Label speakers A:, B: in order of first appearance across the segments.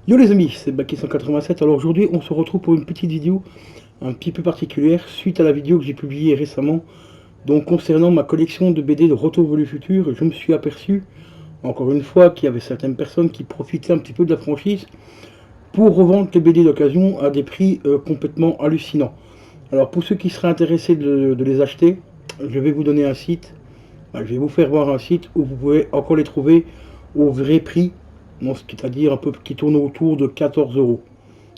A: Yo les amis, c'est Baki187. Alors aujourd'hui, on se retrouve pour une petite vidéo un petit peu particulière suite à la vidéo que j'ai publiée récemment. Donc concernant ma collection de BD de Retour vers le futur, je me suis aperçu, encore une fois, qu'il y avait certaines personnes qui profitaient un petit peu de la franchise pour revendre les BD d'occasion à des prix complètement hallucinants. Alors pour ceux qui seraient intéressés de les acheter, je vais vous donner un site. Je vais vous faire voir un site où vous pouvez encore les trouver au vrai prix, c'est-à-dire un peu qui tourne autour de 14 euros.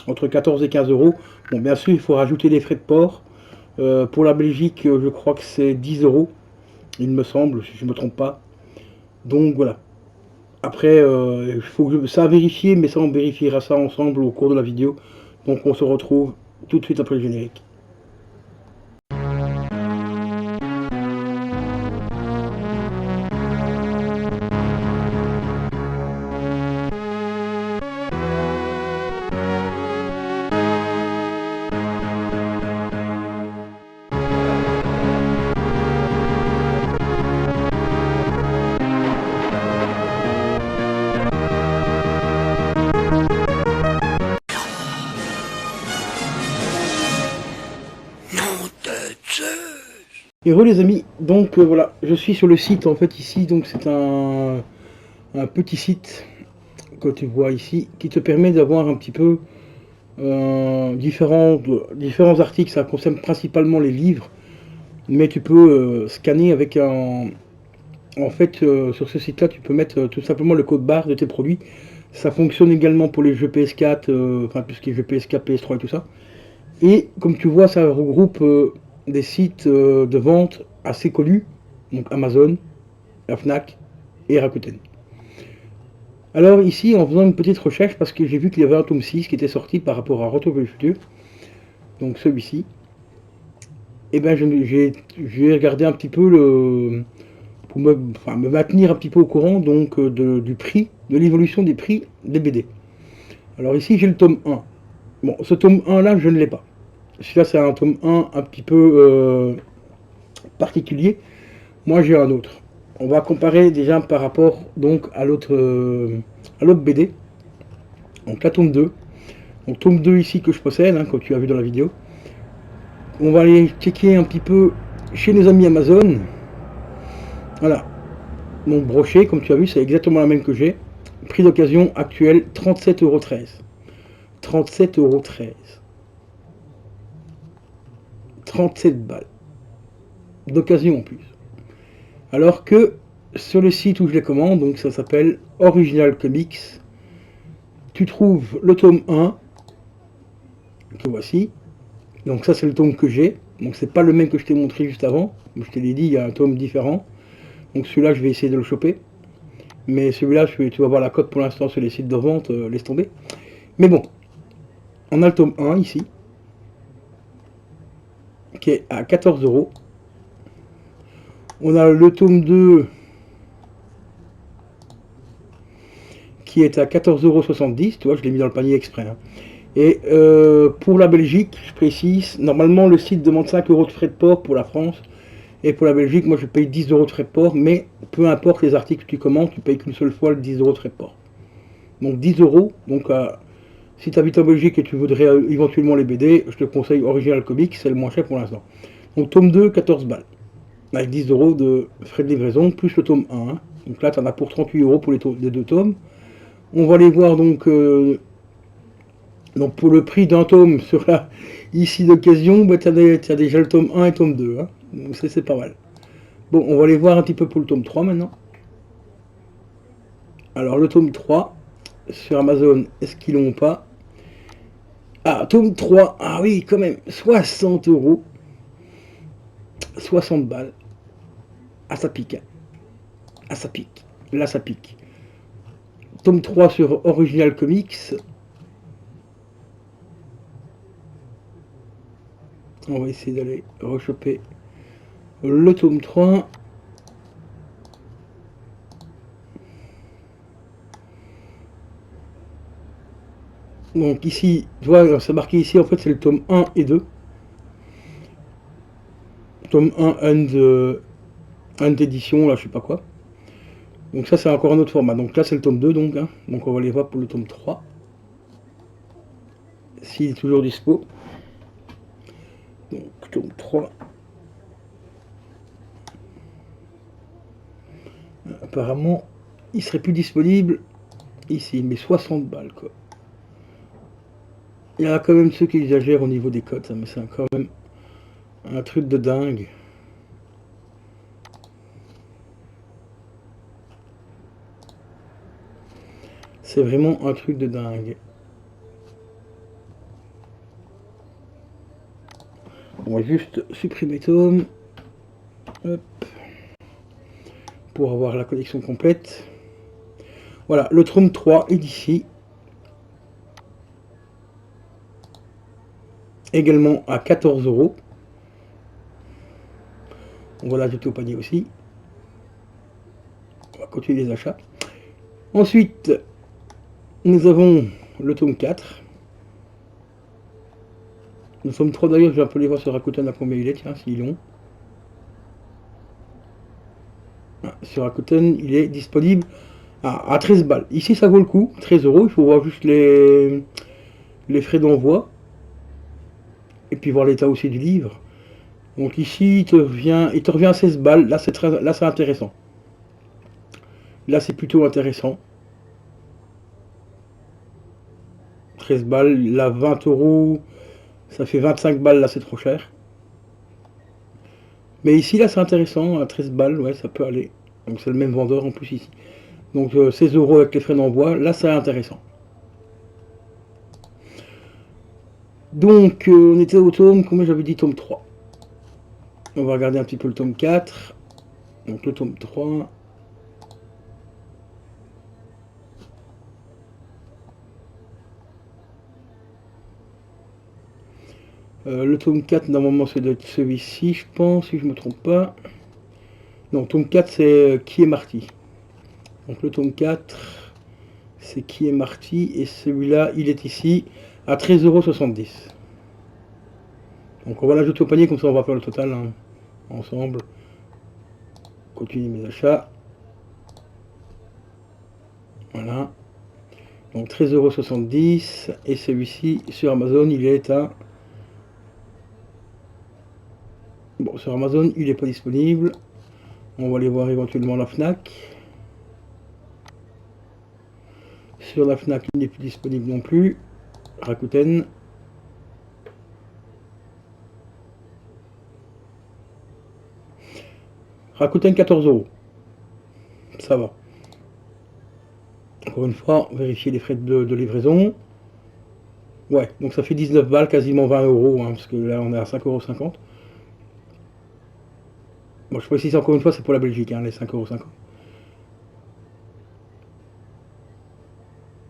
A: Entre 14 et 15 euros. Bon, bien sûr, il faut rajouter les frais de port. Pour la Belgique, je crois que c'est 10 euros, il me semble, si je ne me trompe pas. Donc voilà. Après, ça à vérifier, mais ça, on vérifiera ça ensemble au cours de la vidéo. Donc on se retrouve tout de suite après le générique. Et re les amis, donc voilà, je suis sur le site en fait ici, donc c'est un petit site que tu vois ici qui te permet d'avoir un petit peu différents articles. Ça concerne principalement les livres, mais tu peux scanner avec un... En fait, sur ce site-là, tu peux mettre tout simplement le code barre de tes produits. Ça fonctionne également pour les jeux PS4, enfin tout ce qui est jeux PS4, PS3 et tout ça. Et comme tu vois, ça regroupe des sites de vente assez connus, donc Amazon, la Fnac et Rakuten. Alors ici, en faisant une petite recherche, parce que j'ai vu qu'il y avait un tome 6 qui était sorti par rapport à Retour vers le futur, donc celui-ci, et ben j'ai regardé un petit peu pour me maintenir un petit peu au courant donc du prix, de l'évolution des prix des BD. Alors ici j'ai le tome 1. Bon, ce tome 1 là je ne l'ai pas. Celui-là c'est un tome 1 un petit peu particulier. Moi j'ai un autre. On va comparer déjà par rapport donc à l'autre BD. Donc la tome 2. Donc tome 2 ici que je possède, hein, comme tu as vu dans la vidéo. On va aller checker un petit peu chez nos amis Amazon. Voilà. Mon brochet, comme tu as vu, c'est exactement la même que j'ai. Prix d'occasion actuel, 37,13 €. 37,13 €. 37 balles. D'occasion en plus. Alors que sur le site où je les commande, donc ça s'appelle Original Comics, tu trouves le tome 1, que voici. Donc ça c'est le tome que j'ai. Donc c'est pas le même que je t'ai montré juste avant. Comme je te l'ai dit, il y a un tome différent. Donc celui-là je vais essayer de le choper. Mais celui-là, tu vas voir la cote pour l'instant sur les sites de vente, laisse tomber. Mais bon, on a le tome 1 ici, qui est à 14 euros. On a le tome 2 qui est à 14,70 €. Tu vois, je l'ai mis dans le panier exprès. Hein. Et pour la Belgique, je précise, normalement le site demande 5 € de frais de port pour la France. Et pour la Belgique, moi je paye 10 € de frais de port. Mais peu importe les articles que tu commandes, tu payes qu'une seule fois le 10 € de frais de port. Donc 10 €. Donc si tu habites en Belgique et tu voudrais éventuellement les BD, je te conseille Original Comics, c'est le moins cher pour l'instant. Donc tome 2, 14 balles. Avec 10 € de frais de livraison, plus le tome 1. Hein. Donc là, tu en as pour 38 € pour les deux tomes. On va les voir donc pour le prix d'un tome sur la ici d'occasion, bah, tu as déjà le tome 1 et le tome 2. Hein. Donc c'est pas mal. Bon, on va les voir un petit peu pour le tome 3 maintenant. Alors le tome 3, sur Amazon, est-ce qu'ils l'ont pas? Ah, tome 3, ah oui, quand même, 60 €. 60 balles. Ah, ça pique. Ah, ça pique. Là, ça pique. Tome 3 sur Original Comics. On va essayer d'aller rechoper le tome 3. Donc ici, tu vois, c'est marqué ici, en fait, c'est le tome 1 et 2. Tome 1 and édition, là, je sais pas quoi. Donc ça, c'est encore un autre format. Donc là, c'est le tome 2, donc. Hein. Donc on va les voir pour le tome 3. s'il est toujours dispo. Donc tome 3. Apparemment, il serait plus disponible ici, mais 60 balles quoi. Il y a quand même ceux qui exagèrent au niveau des codes, mais c'est quand même un truc de dingue. C'est vraiment un truc de dingue. On va juste supprimer tome. Hop. Pour avoir la collection complète. Voilà, le tome 3 est ici. Également à 14 €. On va l'ajouter au panier aussi. On va continuer les achats. Ensuite, nous avons le tome 4. Le tome 3 d'ailleurs, je vais un peu les voir sur Rakuten à combien il est, tiens, s'il est long. Ah, sur Rakuten, il est disponible à 13 balles. Ici, ça vaut le coup, 13 €. Il faut voir juste les frais d'envoi. Et puis voir l'état aussi du livre. Donc ici, il te revient à 16 balles. Là, c'est intéressant. Là, c'est plutôt intéressant. 13 balles, là, 20 €. Ça fait 25 balles, là, c'est trop cher. Mais ici, là, c'est intéressant. À 13 balles, ouais, ça peut aller. Donc c'est le même vendeur en plus ici. Donc 16 € avec les frais d'envoi. Là, c'est intéressant. Donc, on était au tome, combien j'avais dit, tome 3. On va regarder un petit peu le tome 4. Donc le tome 3. Le tome 4, normalement, c'est de celui-ci, je pense, si je ne me trompe pas. Non, tome 4, c'est Qui est Marty. Donc le tome 4, c'est Qui est Marty. Et celui-là, il est ici à 13,70 €. Donc on va l'ajouter au panier, comme ça on va faire le total hein, ensemble. Continue mes achats. Voilà. Donc 13,70 €. Et celui-ci, sur Amazon, il est à... Bon, sur Amazon, il n'est pas disponible. On va aller voir éventuellement la Fnac. Sur la Fnac, il n'est plus disponible non plus. Rakuten. Rakuten 14 €. Ça va. Encore une fois, vérifier les frais de livraison. Ouais, donc ça fait 19 balles, quasiment 20 €, hein, parce que là on est à 5,50 €. Bon, je précise encore une fois, c'est pour la Belgique, hein, les 5,50 €.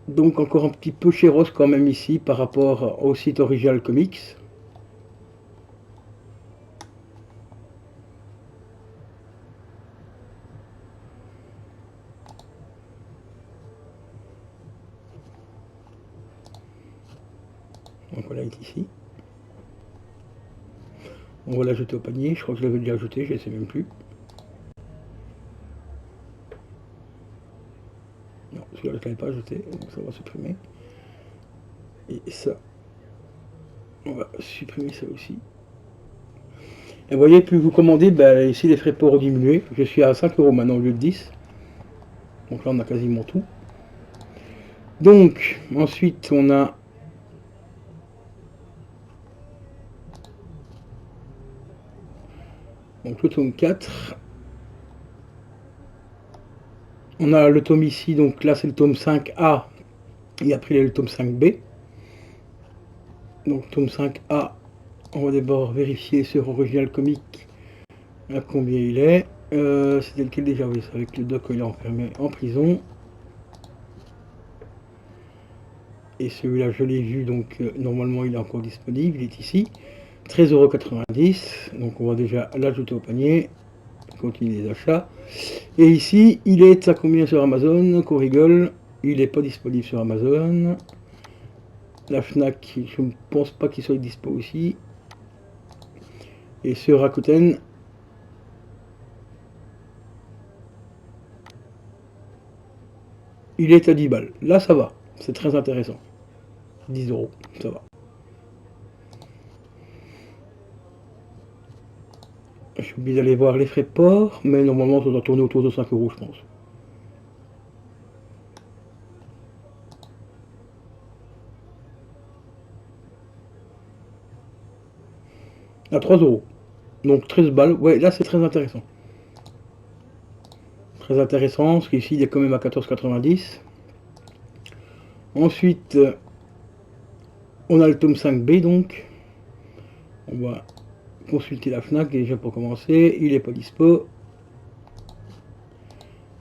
A: Donc encore un petit peu chéros quand même ici par rapport au site Original Comics. Donc voilà, il est ici. On va l'ajouter au panier, je crois que je l'avais déjà ajouté, je ne sais même plus. Non, celui-là je ne l'avais pas ajouté, donc ça va supprimer. Et ça, on va supprimer ça aussi. Et vous voyez, plus vous commandez, ben, ici les frais de port ont diminué. Je suis à 5 € maintenant au lieu de 10. Donc là on a quasiment tout. Donc ensuite on a donc le tome 4. On a le tome ici, donc là c'est le tome 5A et après il y a le tome 5B. Donc tome 5A, on va d'abord vérifier sur Original Comics à combien il est. C'était lequel déjà? Oui, c'est avec le doc il est enfermé en prison. Et celui-là je l'ai vu, donc normalement il est encore disponible, il est ici. 13,90 €, donc on va déjà l'ajouter au panier. Continuer les achats. Et ici, il est à combien sur Amazon? Qu'on rigole, il n'est pas disponible sur Amazon. La Fnac, je ne pense pas qu'il soit dispo aussi. Et sur Rakuten, il est à 10 balles. Là, ça va. C'est très intéressant. 10 €, ça va. J'ai oublié d'aller voir les frais de port, mais normalement ça doit tourner autour de 5 euros, je pense. À 3 euros. Donc 13 balles. Ouais, là c'est très intéressant. Très intéressant, parce qu'ici il est quand même à 14,90. Ensuite, on a le tome 5B donc. On va consulter la FNAC déjà pour commencer. Il n'est pas dispo.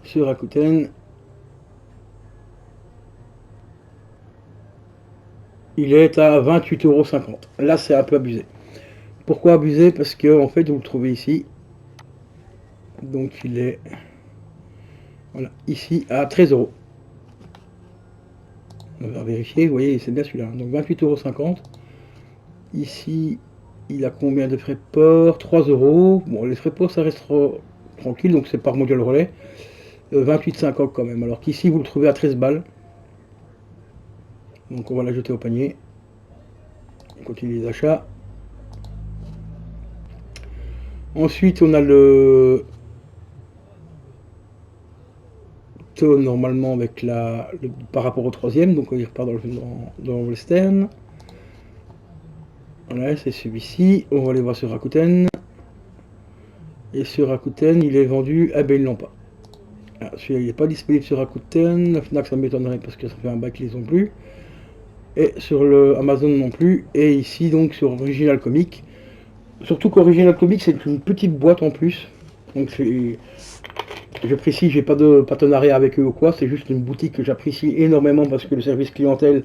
A: Sur Rakuten. Il est à 28,50 €. Là c'est un peu abusé. Pourquoi abusé? Parce que en fait vous le trouvez ici. Donc il est voilà, ici à 13 €. On va vérifier, vous voyez c'est bien celui-là. Donc 28,50 €. Ici il a combien de frais de port? 3 €. Bon les frais de port ça reste tranquille, donc c'est par module relais. 28,50 quand même. Alors qu'ici vous le trouvez à 13 balles. Donc on va la jeter au panier. On continue les achats. Ensuite on a le tome normalement avec par rapport au troisième, donc il repart dans le western. Voilà, c'est celui-ci. On va aller voir sur Rakuten. Et sur Rakuten, il est vendu. Ah ben ils l'ont pas. Celui-là il n'est pas disponible sur Rakuten. La Fnac ça m'étonnerait parce que ça fait un bac qu'ils ont plus. Et sur le Amazon non plus. Et ici donc sur Original Comics. Surtout qu'Original Comics c'est une petite boîte en plus. Donc je précise, j'ai pas de partenariat avec eux ou quoi, c'est juste une boutique que j'apprécie énormément parce que le service clientèle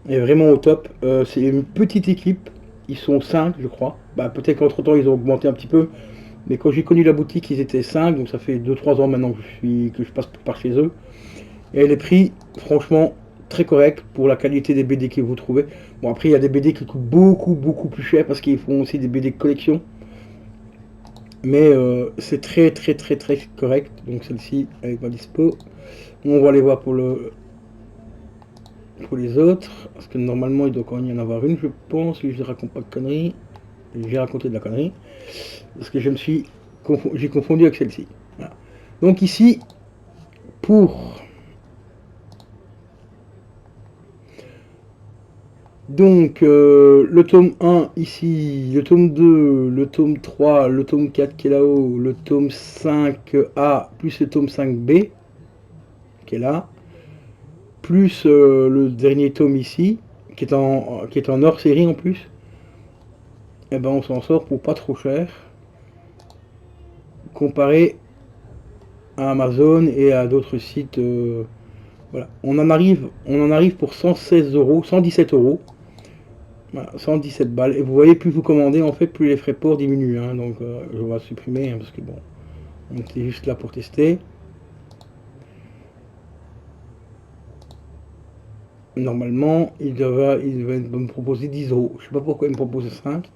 A: est vraiment au top. C'est une petite équipe, ils sont 5 je crois. Bah, peut-être qu'entre temps ils ont augmenté un petit peu, mais quand j'ai connu la boutique ils étaient 5, donc ça fait 2-3 ans maintenant que je passe par chez eux. Et les prix, franchement, très corrects pour la qualité des BD que vous trouvez. Bon après il y a des BD qui coûtent beaucoup plus cher parce qu'ils font aussi des BD de collection. Mais c'est très correct. Donc celle-ci elle est pas dispo. On va aller voir pour les autres. Parce que normalement il doit quand même y en avoir une je pense. Si je raconte pas de conneries. J'ai raconté de la connerie. Parce que j'ai confondu avec celle-ci. Voilà. Donc ici pour donc le tome 1 ici, le tome 2, le tome 3, le tome 4 qui est là-haut, le tome 5A plus le tome 5B qui est là, plus le dernier tome ici, qui est en hors série en plus, et ben on s'en sort pour pas trop cher, comparé à Amazon et à d'autres sites. Voilà. On en arrive pour 116 €, 117 €. Voilà, 117 balles. Et vous voyez, plus vous commandez, en fait, plus les frais de port diminuent. Hein, donc je vais supprimer, hein, parce que bon, on était juste là pour tester. Normalement, il devait me proposer 10 €. Je sais pas pourquoi il me proposait 5.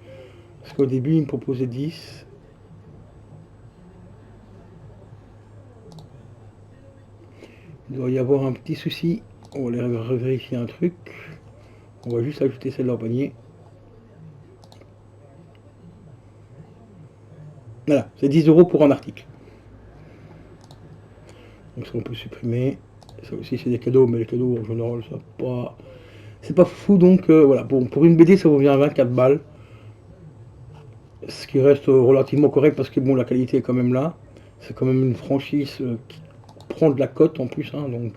A: Parce qu'au début, il me proposait 10. Il doit y avoir un petit souci. On va aller revérifier un truc. On va juste ajouter celle-là au panier. Voilà, c'est 10 € pour un article. Donc ça on peut supprimer. Ça aussi c'est des cadeaux, mais les cadeaux en général c'est pas fou. Donc voilà, pour une BD ça vous vient à 24 balles. Ce qui reste relativement correct parce que bon la qualité est quand même là. C'est quand même une franchise qui prend de la cote en plus. Hein, donc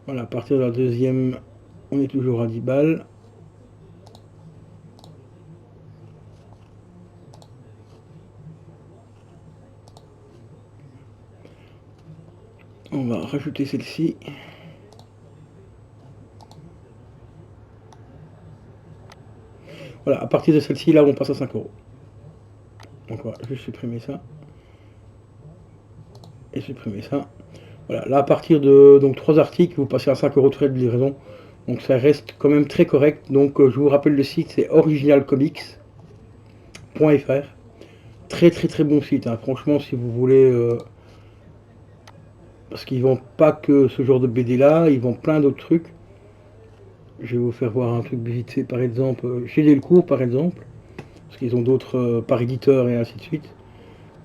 A: voilà, à partir de la deuxième, on est toujours à 10 balles. On va rajouter celle-ci. Voilà, à partir de celle-ci, là, on passe à 5 €. Donc, on va juste supprimer ça. Et supprimer ça. Voilà, là, à partir de donc 3 articles, vous passez à 5 € de frais de livraison. Donc, ça reste quand même très correct. Donc, je vous rappelle le site, c'est originalcomics.fr. Très bon site. Hein. Franchement, si vous voulez... parce qu'ils vendent pas que ce genre de BD là, ils vendent plein d'autres trucs. Je vais vous faire voir un truc vite fait, par exemple, chez Delcourt, par exemple, parce qu'ils ont d'autres par éditeur et ainsi de suite.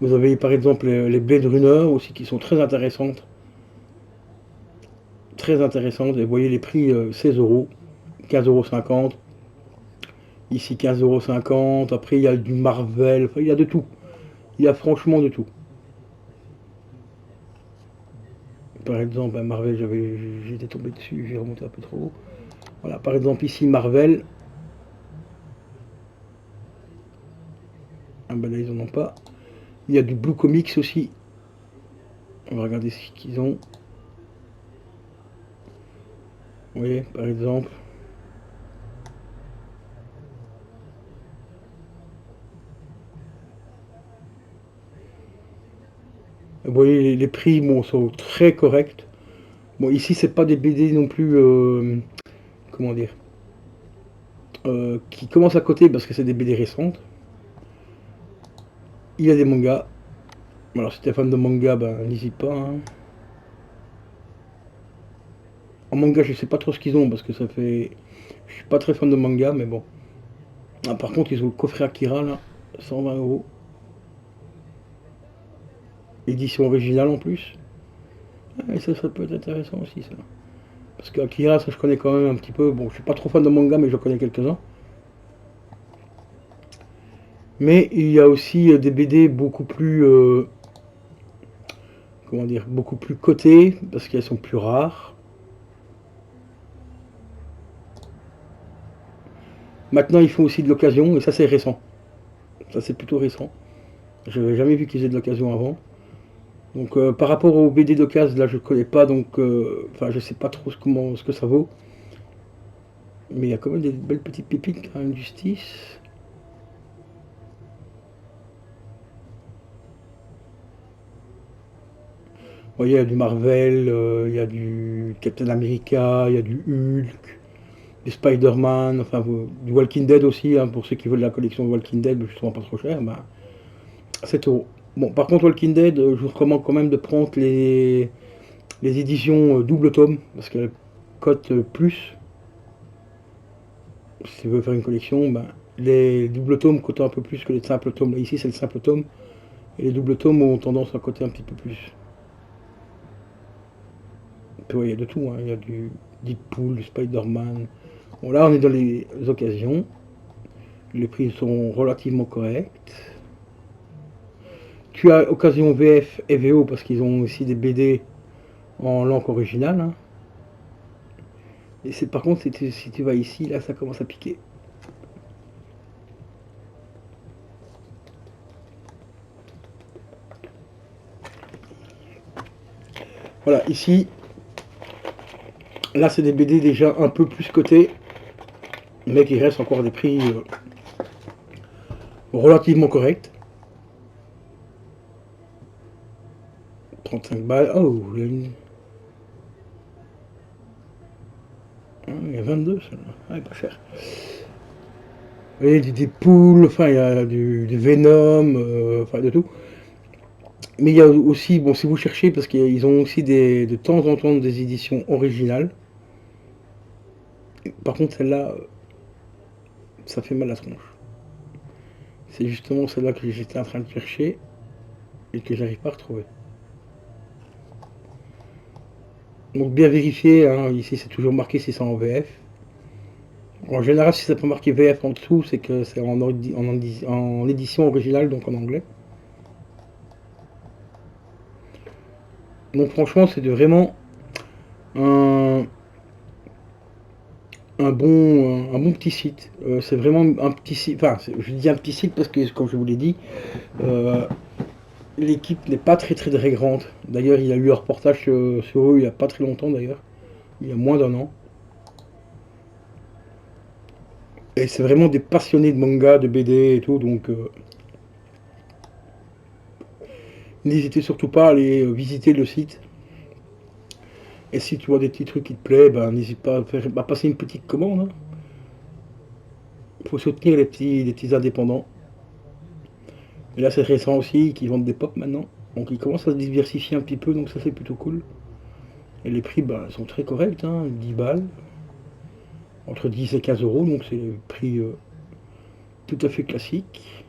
A: Vous avez par exemple les Blade Runner aussi qui sont très intéressantes. Très intéressantes. Et vous voyez les prix 16 euros, 15,50 €. Ici 15,50 €. Après il y a du Marvel, enfin, il y a de tout. Il y a franchement de tout. Par exemple, Marvel, j'étais tombé dessus, j'ai remonté un peu trop haut. Voilà, par exemple ici Marvel. Ah ben là ils en ont pas. Il y a du Blue Comics aussi. On va regarder ce qu'ils ont. Vous voyez, par exemple. Vous voyez, les prix bon, sont très corrects. Bon, ici, c'est pas des BD non plus, comment dire, qui commencent à côté parce que c'est des BD récentes. Il y a des mangas. Alors, si t'es fan de manga, ben, n'hésite pas. Hein. En manga, je sais pas trop ce qu'ils ont parce que ça fait. Je suis pas très fan de manga, mais bon. Ah, par contre, ils ont le coffret Akira là, 120 €. Édition originale en plus. Ah, et ça peut être intéressant aussi, ça. Parce que Akira, ça je connais quand même un petit peu. Bon, je suis pas trop fan de manga, mais je connais quelques-uns. Mais il y a aussi des BD beaucoup plus, comment dire, beaucoup plus cotées, parce qu'elles sont plus rares. Maintenant, ils font aussi de l'occasion, et ça c'est récent. Ça c'est plutôt récent. Je n'avais jamais vu qu'ils aient de l'occasion avant. Donc par rapport aux BD d'occasion, là je connais pas, donc enfin je sais pas trop ce que ça vaut. Mais il y a quand même des belles petites pépites, quand même, Justice. Vous voyez, il y a du Marvel, il y a du Captain America, il y a du Hulk, du Spider-Man, enfin du Walking Dead aussi, hein, pour ceux qui veulent la collection de Walking Dead, justement pas trop cher, bah, 7 euros. Bon, par contre, Walking Dead, je vous recommande quand même de prendre les éditions double tome, parce qu'elles cotent plus. Si tu veux faire une collection, ben, les double tomes cotent un peu plus que les simples tomes. Là, ici, c'est le simple tome, et les double tomes ont tendance à coter un petit peu plus. Puis, ouais, il y a de tout, hein. Il y a du Deadpool, du Spider-Man. Bon, là, on est dans les occasions. Les prix sont relativement corrects. Tu as occasion VF et VO parce qu'ils ont aussi des BD en langue originale. Hein. Et c'est par contre si tu vas ici, là ça commence à piquer. Voilà, ici, là c'est des BD déjà un peu plus cotés, mais qui restent encore des prix relativement corrects. 35 balles. Oh, il y a une. Ah, il y a 22 celle-là. Ah, pas cher. Vous voyez, des poules, enfin il y a du Venom, enfin de tout. Mais il y a aussi, bon si vous cherchez, parce qu'ils ont aussi de temps en temps des éditions originales. Par contre celle-là, ça fait mal à la tronche. C'est justement celle-là que j'étais en train de chercher et que j'arrive pas à retrouver. Donc bien vérifier, hein, ici c'est toujours marqué si c'est en VF. En général, si c'est pas marqué VF en dessous, c'est que c'est en édition originale, donc en anglais. Donc franchement, c'est vraiment un, un bon petit site. C'est vraiment un petit site, enfin je dis un petit site parce que comme je vous l'ai dit, euh, l'équipe n'est pas très grande. D'ailleurs, il y a eu un reportage sur eux il n'y a pas très longtemps d'ailleurs, il y a moins d'1 an. Et c'est vraiment des passionnés de manga, de BD et tout, donc n'hésitez surtout pas à aller visiter le site. Et si tu vois des petits trucs qui te plaisent, ben, n'hésite pas à passer une petite commande. Il faut soutenir les petits indépendants. Et là, c'est récent aussi, qui vendent des pop maintenant. Donc ils commencent à se diversifier un petit peu, donc ça c'est plutôt cool. Et les prix ben, sont très corrects, hein, 10 balles. entre 10 et 15 euros, donc c'est le prix tout à fait classique.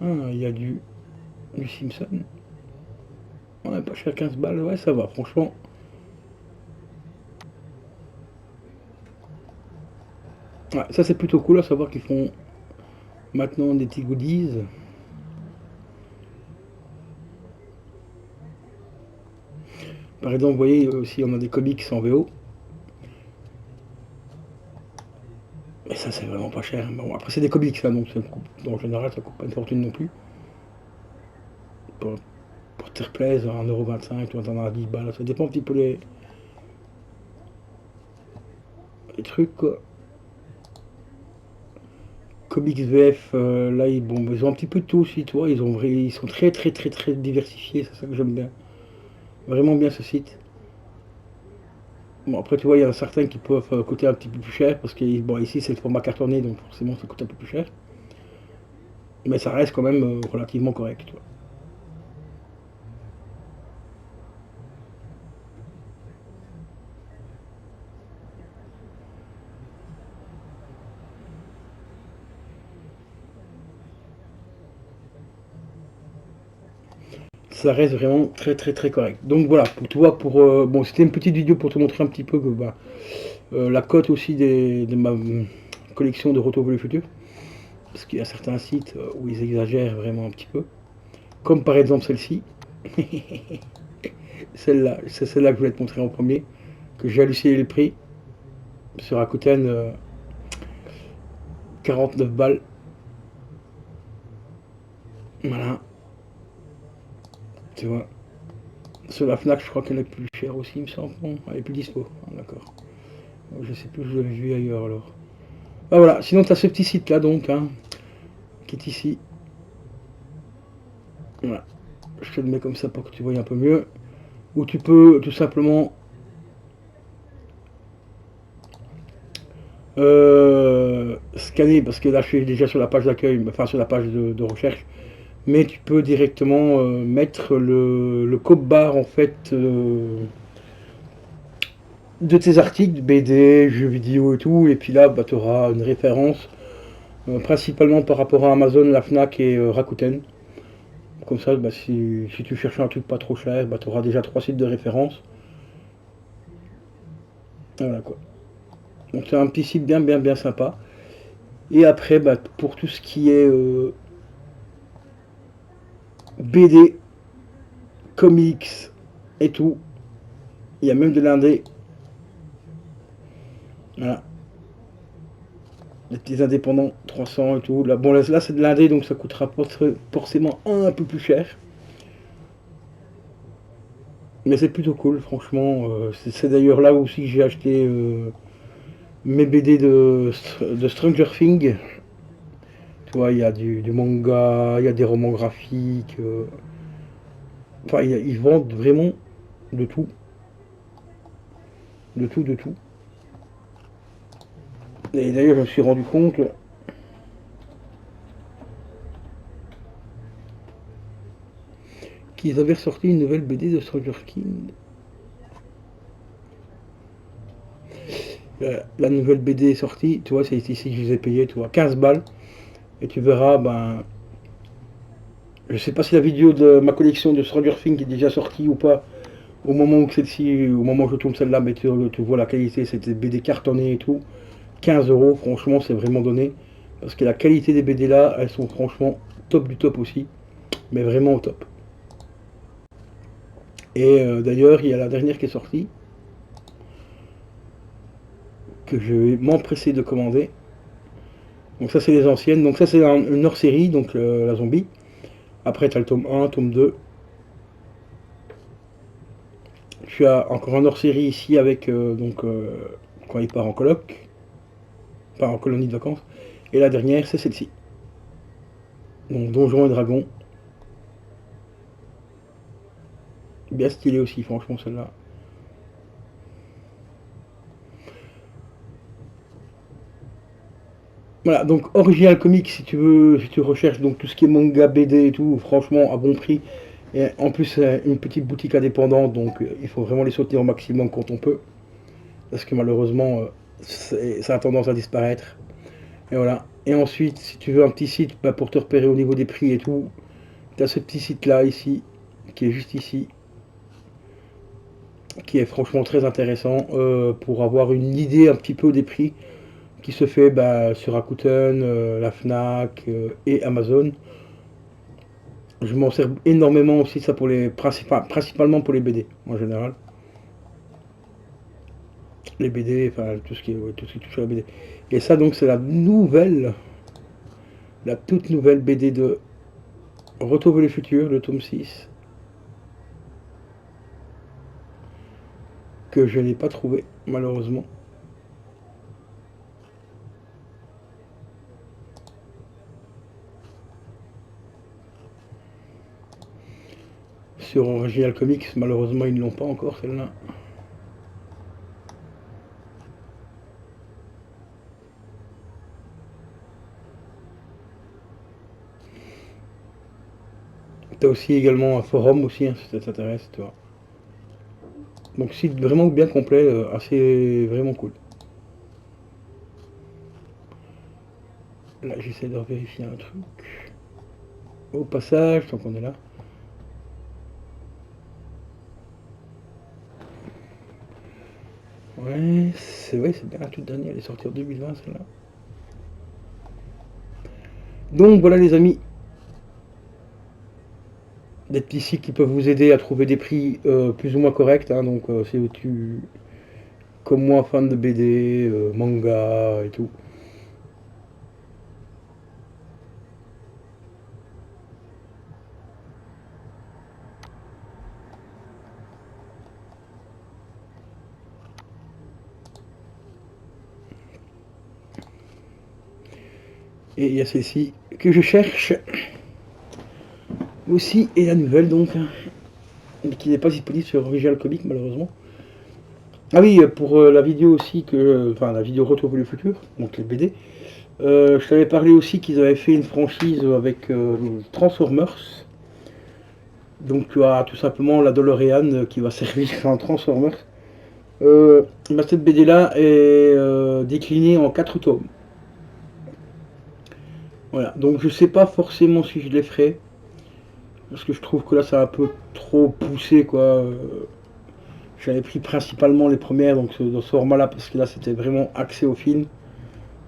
A: Ah, il y a du Simpson. On pas cher, 15 balles, ouais, ça va, franchement. Ouais, ça c'est plutôt cool à savoir qu'ils font maintenant des petits goodies. Par exemple, vous voyez, si on a des comics en VO. Mais ça, c'est vraiment pas cher. Bon, après, c'est des comics, ça, donc en général, ça coûte pas une fortune non plus. Pour te replaise, 1,25€, toi t'en as 10 balles. Ça dépend un petit peu les trucs, quoi. Comics VF, là, bon, ils ont un petit peu de tout aussi, tu vois. Ils sont très, très, très, très diversifiés. C'est ça que j'aime bien. Vraiment bien ce site. Bon, après, tu vois, il y en a certains qui peuvent coûter un petit peu plus cher parce que, bon, ici, c'est le format cartonné, donc forcément, ça coûte un peu plus cher. Mais ça reste quand même relativement correct, tu vois. Ça reste vraiment très, très, très correct. Donc voilà, pour toi, bon, c'était une petite vidéo pour te montrer un petit peu que, bah, la cote aussi de ma collection de Retour vers le futur. Parce qu'il y a certains sites où ils exagèrent vraiment un petit peu. Comme par exemple celle-ci. Celle-là, c'est celle-là que je voulais te montrer en premier. Que j'ai halluciné le prix. Sur Rakuten, 49 balles. Voilà, tu vois. Sur la Fnac, je crois qu'elle est plus chère aussi, il me semble. Non, elle est plus dispo. Ah, d'accord. Je sais plus, je l'avais vu ailleurs alors. Ah, voilà, sinon tu as ce petit site-là donc, hein, qui est ici. Voilà, je te le mets comme ça pour que tu vois un peu mieux. Où tu peux tout simplement scanner, parce que là je suis déjà sur la page d'accueil, enfin sur la page de recherche, mais tu peux directement mettre le code barre en fait de tes articles, BD, jeux vidéo et tout, et puis là bah, tu auras une référence principalement par rapport à Amazon, la Fnac et Rakuten. Comme ça, bah, si tu cherches un truc pas trop cher, bah, tu auras déjà 3 sites de référence. Voilà quoi. Donc c'est un petit site bien bien bien sympa. Et après, bah, pour tout ce qui est BD, comics et tout, il y a même de l'indé. Voilà. Des petits indépendants, 300 et tout. Là, bon, là c'est de l'indé, donc ça coûtera forcément un peu plus cher. Mais c'est plutôt cool, franchement. C'est d'ailleurs là aussi que j'ai acheté mes BD de Stranger Things. Tu vois, il y a du manga, il y a des romans graphiques. Enfin, ils vendent vraiment de tout. De tout, de tout. Et d'ailleurs, je me suis rendu compte qu'ils avaient sorti une nouvelle BD de Stranger Things. La nouvelle BD est sortie, tu vois, c'est ici que je les ai payés, tu vois, 15 balles. Et tu verras, ben, je sais pas si la vidéo de ma collection de Stranger Things est déjà sortie ou pas. Au moment où celle-ci, au moment où je tourne celle-là, mais tu vois la qualité, c'était BD cartonné et tout. 15 euros, franchement, c'est vraiment donné. Parce que la qualité des BD là, elles sont franchement top du top aussi. Mais vraiment au top. Et d'ailleurs, il y a la dernière qui est sortie, que je vais m'empresser de commander. Donc ça, c'est les anciennes. Donc ça, c'est une hors-série, donc la zombie. Après, tu as le tome 1, tome 2. Tu as encore un hors-série ici avec, quand il part en coloc, part en colonie de vacances. Et la dernière, c'est celle-ci. Donc Donjons et Dragons. Bien stylé aussi, franchement, celle-là. Voilà, donc Original Comics, si tu veux, si tu recherches donc tout ce qui est manga, BD et tout, franchement, à bon prix. Et en plus, c'est une petite boutique indépendante, donc il faut vraiment les soutenir au maximum quand on peut. Parce que malheureusement, ça a tendance à disparaître. Et voilà. Et ensuite, si tu veux un petit site bah, pour te repérer au niveau des prix et tout, tu as ce petit site là, ici, qui est juste ici, qui est franchement très intéressant pour avoir une idée un petit peu des prix qui se fait bah, sur Rakuten, la Fnac et Amazon. Je m'en sers énormément aussi ça pour les principalement pour les BD en général. Les BD, enfin tout ce qui est ouais, tout ce qui touche à la BD. Et ça donc c'est la toute nouvelle BD de Retour vers le futur, le tome 6, que je n'ai pas trouvé malheureusement. Sur Original Comics, malheureusement ils ne l'ont pas encore celle-là. T'as aussi également un forum aussi, hein, si ça t'intéresse, tu vois. Donc site vraiment bien complet, assez vraiment cool. Là j'essaie de vérifier un truc. Au passage, tant qu'on est là. Ouais, c'est vrai, c'est bien la toute dernière, elle est sortie en 2020 celle-là. Donc voilà les amis, des petits sites qui peuvent vous aider à trouver des prix plus ou moins corrects. Hein, donc si tu, comme moi, fan de BD, manga et tout. Et il y a celle-ci que je cherche aussi, et la nouvelle donc, mais qui n'est pas disponible sur Original Comics malheureusement. Ah oui, pour la vidéo aussi, enfin la vidéo Retour vers le futur, donc les BD, je t'avais parlé aussi qu'ils avaient fait une franchise avec Transformers. Donc tu as tout simplement la DeLorean qui va servir en Transformers. Cette BD là est déclinée en 4 tomes. Voilà, donc je sais pas forcément si je les ferai. Parce que je trouve que là c'est un peu trop poussé quoi. J'avais pris principalement les premières donc dans ce format là parce que là c'était vraiment axé au film.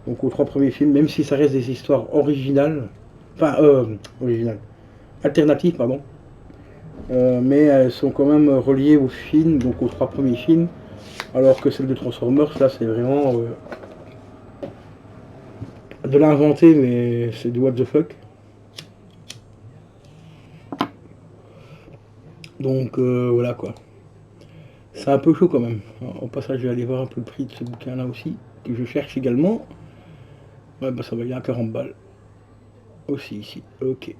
A: Donc aux 3 premiers films, même si ça reste des histoires originales. Enfin originales. Alternatives pardon. Mais elles sont quand même reliées au film, donc aux 3 premiers films. Alors que celle de Transformers là c'est vraiment de l'inventer mais c'est du what the fuck. Donc voilà quoi. C'est un peu chaud quand même. Au passage, je vais aller voir un peu le prix de ce bouquin là aussi, que je cherche également. Ouais, bah ça va, il y a 40 balles. Aussi ici, ok.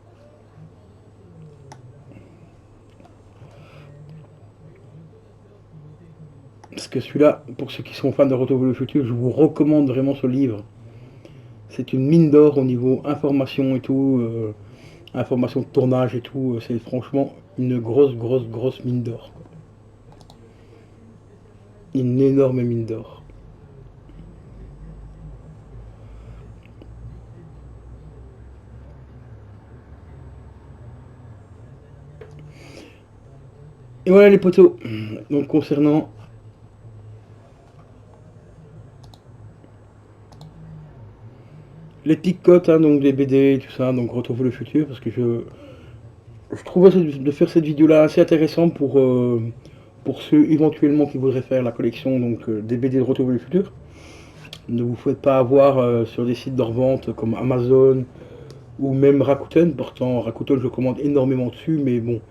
A: Parce que celui-là, pour ceux qui sont fans de Retour vers le futur, je vous recommande vraiment ce livre. C'est une mine d'or au niveau information et tout, information de tournage et tout. C'est franchement une grosse mine d'or. Une énorme mine d'or. Et voilà les potos. Donc concernant les petites cotes, hein, donc des BD, tout ça, donc Retour vers le futur, parce que je trouvais de faire cette vidéo là assez intéressante pour ceux éventuellement qui voudraient faire la collection donc, des BD de Retour vers le futur. Ne vous faites pas avoir sur des sites de revente comme Amazon ou même Rakuten. Pourtant Rakuten je commande énormément dessus, mais bon,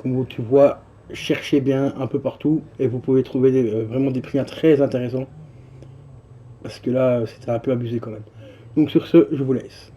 A: comme tu vois, cherchez bien un peu partout et vous pouvez trouver vraiment des prix très intéressants. Parce que là c'était un peu abusé quand même. Donc sur ce, je vous laisse.